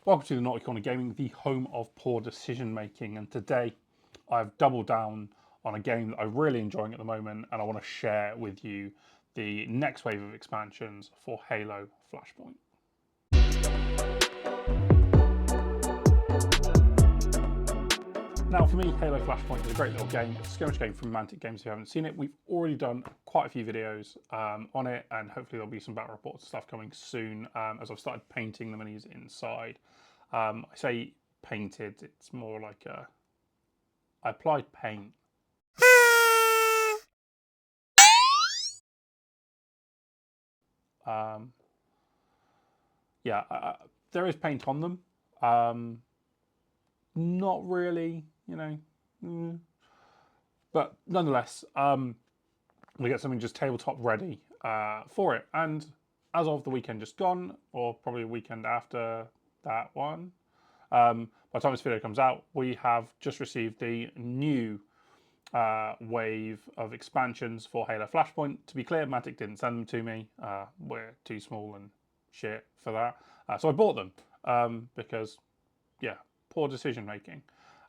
Welcome to the Naughty Corner Gaming, the home of poor decision making, and today I've doubled down on a game that I'm really enjoying at the moment, and I want to share with you the next wave of expansions for Halo Flashpoint. Now, for me, Halo Flashpoint is a great little game. It's a skirmish game from Mantic Games. If you haven't seen it, we've already done quite a few videos on it, and hopefully therell be some battle reports and stuff coming soon as I've started painting the minis inside. I say painted, it's more like I applied paint. There is paint on them. Not really, you know, but nonetheless, we get something just tabletop ready for it. And as of the weekend just gone, or probably a weekend after that one, by the time this video comes out, we have just received the new wave of expansions for Halo Flashpoint. To be clear, Mantic didn't send them to me. We're too small and shit for that. So I bought them because, yeah, poor decision making.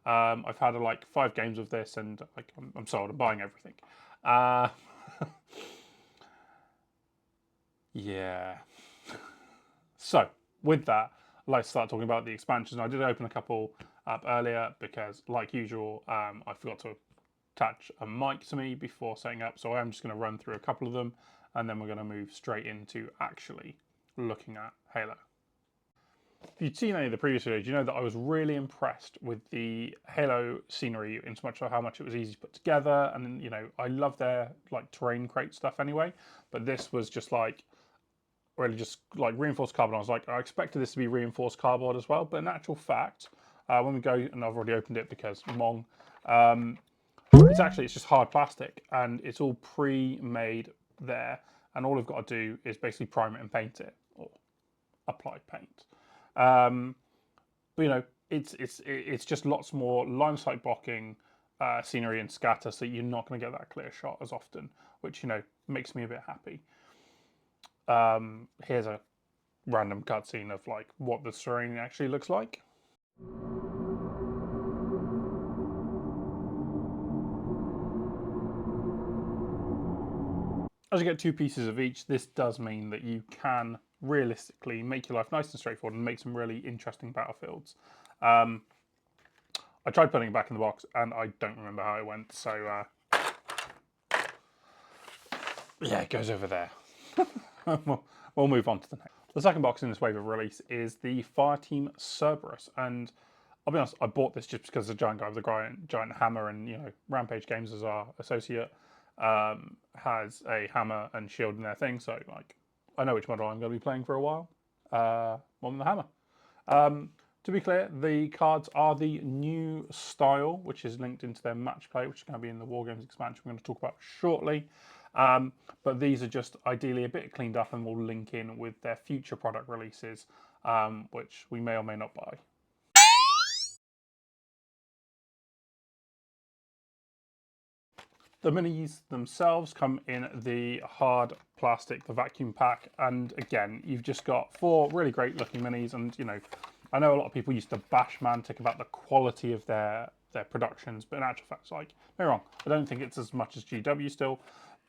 I've had like 5 games of this, and like I'm sold. I'm buying everything. Yeah. So with that, I'd like to start talking about the expansions. I did open a couple up earlier because, like usual, I forgot to attach a mic to me before setting up. So I'm just going to run through a couple of them, and then we're going to move straight into actually looking at Halo. If you'd seen any of the previous videos, you know that I was really impressed with the Halo scenery in so much of how much it was easy to put together. And, you know, I love their like terrain crate stuff anyway, but this was just like really just like reinforced cardboard. I was like, I expected this to be reinforced cardboard as well, but in actual fact, when we go, and I've already opened it because Mong, it's just hard plastic, and it's all pre-made there, and all I've got to do is basically prime it and paint it, or apply paint. But you know, it's just lots more line of sight blocking, scenery and scatter, so you're not going to get that clear shot as often, which, you know, makes me a bit happy. Here's a random cutscene of like what the terrain actually looks like. As you get 2 pieces of each, this does mean that you can realistically make your life nice and straightforward and make some really interesting battlefields. I tried putting it back in the box and I don't remember how it went, so yeah, it goes over there. We'll move on to the next. The second box in this wave of release is the Team Cerberus, and I'll be honest, I bought this just because the giant guy with the giant hammer, and, you know, Rampage Games as our associate has a hammer and shield in their thing, so like I know which model I'm going to be playing for a while. One with the hammer. To be clear, the cards are the new style, which is linked into their match play, which is going to be in the War Games expansion we're going to talk about shortly. But these are just ideally a bit cleaned up and will link in with their future product releases, which we may or may not buy. The minis themselves come in the hard plastic, the vacuum pack, and again, you've just got 4 really great looking minis. And, you know, I know a lot of people used to bash Mantic about the quality of their productions, but in actual fact, like, no wrong, I don't think it's as much as GW still,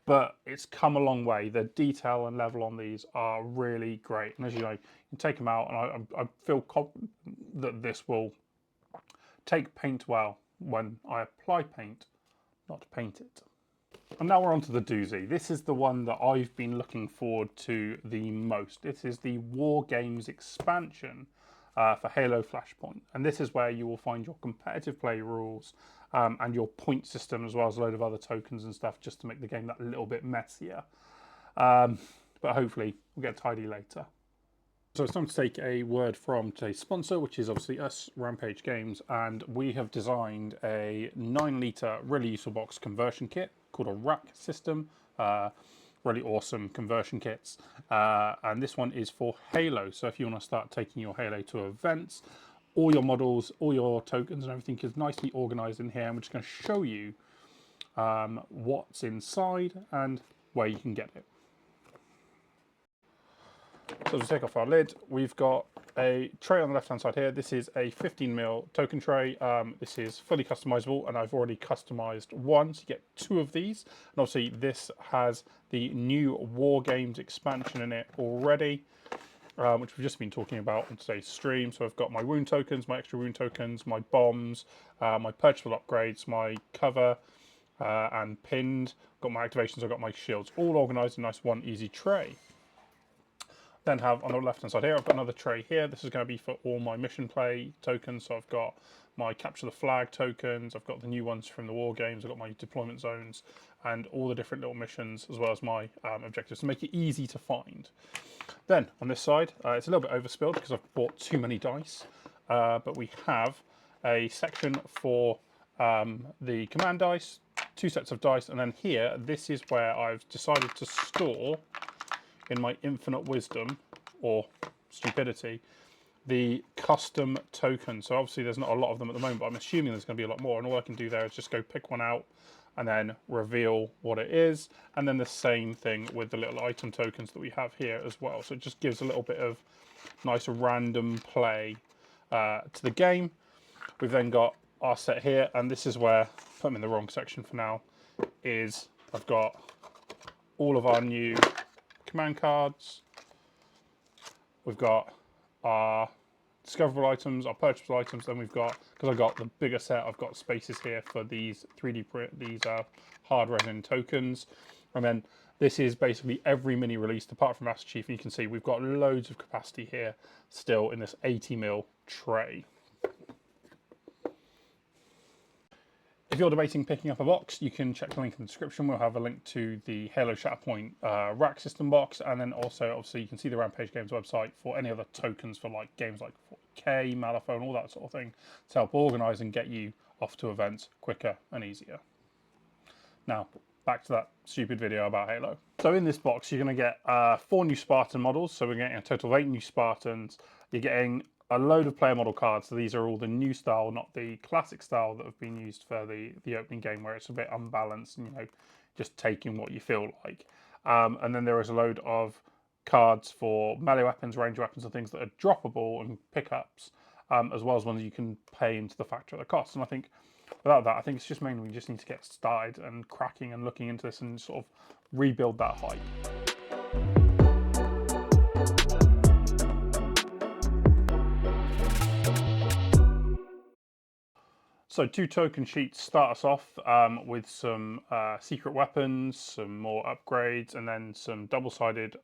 but it's come a long way. The detail and level on these are really great, and as you know, you can take them out, and I feel confident that this will take paint well when I apply paint, not paint it. And now we're on to the doozy. This is the one that I've been looking forward to the most. This is the War Games expansion for Halo Flashpoint, and this is where you will find your competitive play rules and your point system, as well as a load of other tokens and stuff, just to make the game that little bit messier. But hopefully we'll get tidy later. So it's time to take a word from today's sponsor, which is obviously us, Rampage Games, and we have designed a 9-litre really useful box conversion kit called a rack system. Really awesome conversion kits, and this one is for Halo. So if you want to start taking your Halo to events, all your models, all your tokens and everything is nicely organized in here, and we're just going to show you what's inside and where you can get it. So to take off our lid, we've got a tray on the left hand side here. This is a 15mm token tray. This is fully customizable, and I've already customized one, so you get 2 of these. And obviously this has the new War Games expansion in it already, which we've just been talking about on today's stream. So I've got my wound tokens, my extra wound tokens, my bombs, my purchasable upgrades, my cover, and pinned. Got my activations, I've got my shields, all organised in a nice one easy tray. Then have on the left hand side here, I've got another tray here. This is going to be for all my mission play tokens. So I've got my capture the flag tokens, I've got the new ones from the war games, I've got my deployment zones, and all the different little missions, as well as my objectives to make it easy to find. Then on this side, it's a little bit overspilled because I've bought too many dice, but we have a section for the command dice, 2 sets of dice, and then here, this is where I've decided to store, in my infinite wisdom, or stupidity, the custom token. So obviously there's not a lot of them at the moment, but I'm assuming there's going to be a lot more, and all I can do there is just go pick one out and then reveal what it is, and then the same thing with the little item tokens that we have here as well. So it just gives a little bit of nice random play to the game. We've then got our set here, and this is where, put them in the wrong section for now, is I've got all of our new command cards. We've got our discoverable items, our purchasable items, then we've got, because I've got the bigger set, I've got spaces here for these 3D print, these hard resin tokens. And then this is basically every mini released apart from Master Chief, and you can see we've got loads of capacity here still in this 80mm tray. If you're debating picking up a box, you can check the link in the description. We'll have a link to the Halo Flashpoint rack system box, and then also obviously you can see the Rampage Games website for any other tokens for like games like 4K, Malaphone, all that sort of thing, to help organise and get you off to events quicker and easier. Now, back to that stupid video about Halo. So in this box, you're going to get 4 new Spartan models. So we're getting a total of 8 new Spartans. You're getting a load of player model cards. So these are all the new style, not the classic style that have been used for the opening game, where it's a bit unbalanced and, you know, just taking what you feel like. And then there is a load of cards for melee weapons, range weapons, and things that are droppable and pickups, as well as ones you can pay into the factor of the cost. And I think without that, I think it's just mainly we just need to get started and cracking and looking into this and sort of rebuild that hype. So 2 token sheets start us off with some secret weapons, some more upgrades, and then some double-sided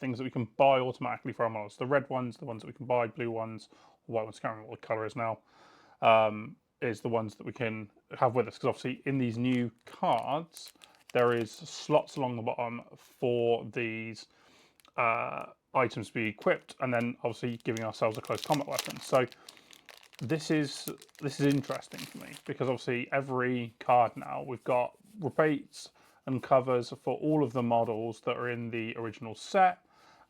things that we can buy automatically for our models. The red ones, the ones that we can buy, blue ones, white ones, I can't remember what the colour is now, is the ones that we can have with us. Because obviously in these new cards, there is slots along the bottom for these items to be equipped, and then obviously giving ourselves a close combat weapon. So this is interesting for me, because obviously every card now we've got repeats and covers for all of the models that are in the original set,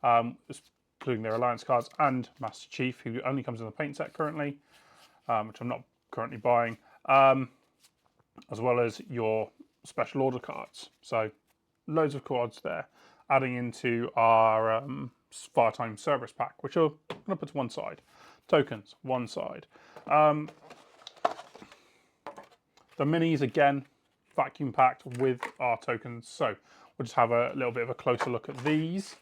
including their alliance cards and Master Chief, who only comes in the paint set currently, which I'm not currently buying, as well as your special order cards. So loads of cards there, adding into our Team Cerberus pack, which I'm going to put to one side. Tokens, one side. The minis, again, vacuum packed with our tokens. So we'll just have a little bit of a closer look at these.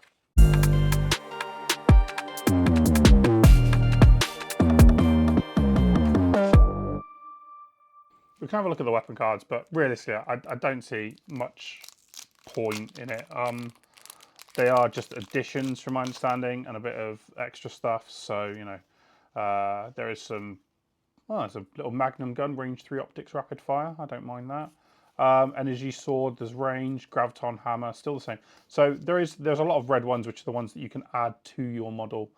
We can have a look at the weapon cards, but realistically, I don't see much point in it. They are just additions from my understanding and a bit of extra stuff. So, you know, there is some, there's a little magnum gun, range 3 optics, rapid fire. I don't mind that. Energy sword, there's range, graviton hammer, still the same. So there's a lot of red ones, which are the ones that you can add to your model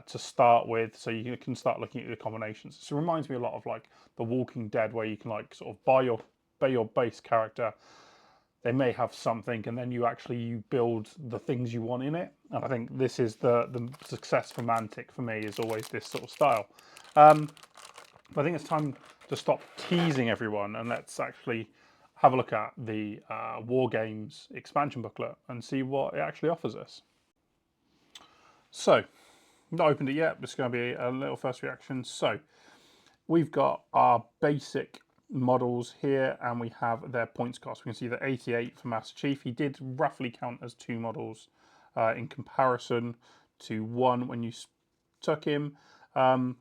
to start with, so you can start looking at the combinations. So it reminds me a lot of like The Walking Dead, where you can like sort of buy your base character. They may have something, and then you build the things you want in it. And I think this is the success for Mantic for me, is always this sort of style. But I think it's time to stop teasing everyone, and let's actually have a look at the War Games expansion booklet and see what it actually offers us. So Not opened it yet, but it's going to be a little first reaction. So we've got our basic models here, and we have their points cost. We can see that 88 for Master Chief. He did roughly count as 2 models in comparison to 1 when you took him. And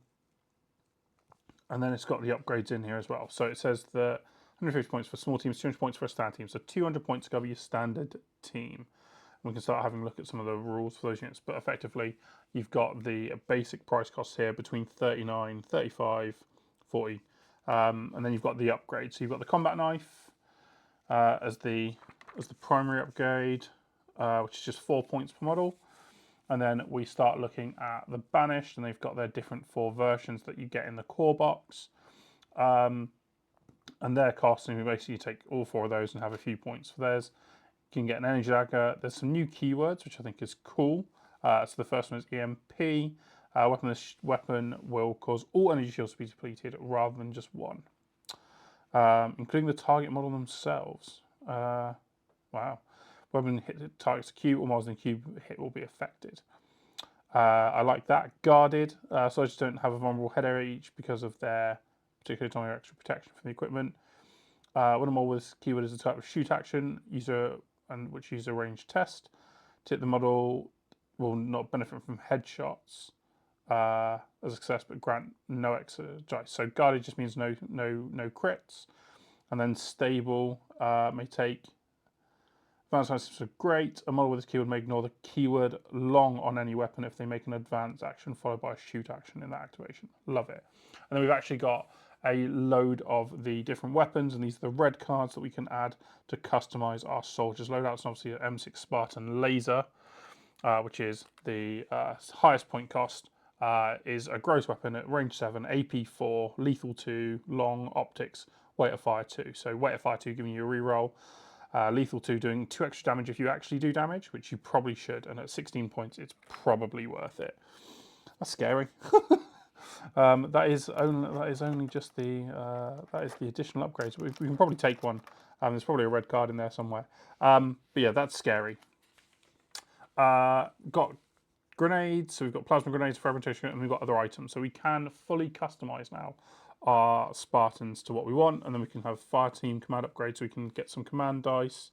then it's got the upgrades in here as well. So it says that 150 points for small teams, 200 points for a standard team. So 200 points to cover your standard team. We can start having a look at some of the rules for those units, but effectively you've got the basic price costs here between 39, 35, 40, and then you've got the upgrade. So you've got the combat knife as the primary upgrade, which is just 4 points per model. And then we start looking at the banished, and they've got their different 4 versions that you get in the core box. And their cost, and you basically take all 4 of those and have a few points for theirs. You can get an energy dagger. There's some new keywords, which I think is cool. So the first one is EMP. Weapon will cause all energy shields to be depleted rather than just one, including the target model themselves. Wow. Weapon hit targets a cube or models in the cube hit will be affected. I like that. Guarded. So I just don't have a vulnerable head area each because of their particular autonomy or extra protection from the equipment. When a model with keyword is a type of shoot action, which uses a range test. To hit the model will not benefit from headshots as a success, but grant no extra dice. So guarded just means no crits, and then stable may take advanced systems are great. A model with this keyword may ignore the keyword long on any weapon if they make an advanced action followed by a shoot action in that activation. Love it. And then we've actually got a load of the different weapons, and these are the red cards that we can add to customize our soldiers' loadouts. And obviously, an M6 Spartan laser, which is the highest point cost, is a gross weapon at range 7, AP 4, lethal 2, long optics, weight of fire 2. So weight of fire 2 giving you a reroll. Lethal 2 doing 2 extra damage if you actually do damage, which you probably should. And at 16 points, it's probably worth it. That's scary. That is only just the additional upgrades. We can probably take one. There's probably a red card in there somewhere. But yeah, that's scary. Got grenades. So we've got plasma grenades, fragmentation, and we've got other items. So we can fully customize now our Spartans to what we want, and then we can have fire team command upgrades. So we can get some command dice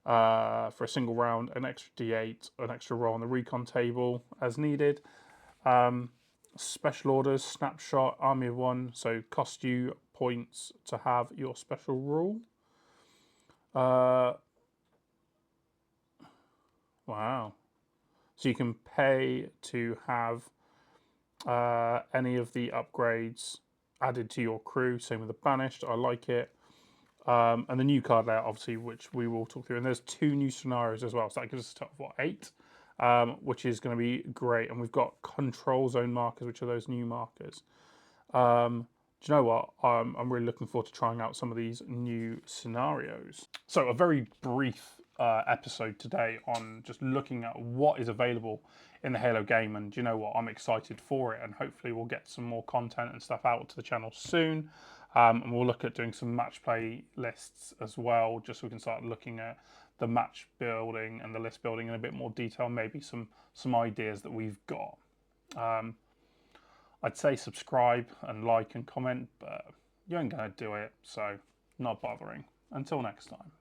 for a single round, an extra D8, an extra roll on the recon table as needed. Special orders, snapshot, army of 1, so cost you points to have your special rule. Wow. So you can pay to have any of the upgrades added to your crew. Same with the banished. I like it. And the new card layout, obviously, which we will talk through. And there's 2 new scenarios as well. So that gives us a total of, what, 8? Which is going to be great. And we've got control zone markers, which are those new markers. Do you know what? I'm really looking forward to trying out some of these new scenarios. So a very brief episode today on just looking at what is available in the Halo game, and do you know what? I'm excited for it, and hopefully we'll get some more content and stuff out to the channel soon. And we'll look at doing some match play lists as well, just so we can start looking at the match building and the list building in a bit more detail, maybe some ideas that we've got. I'd say subscribe and like and comment, but you ain't gonna do it, so not bothering. Until next time.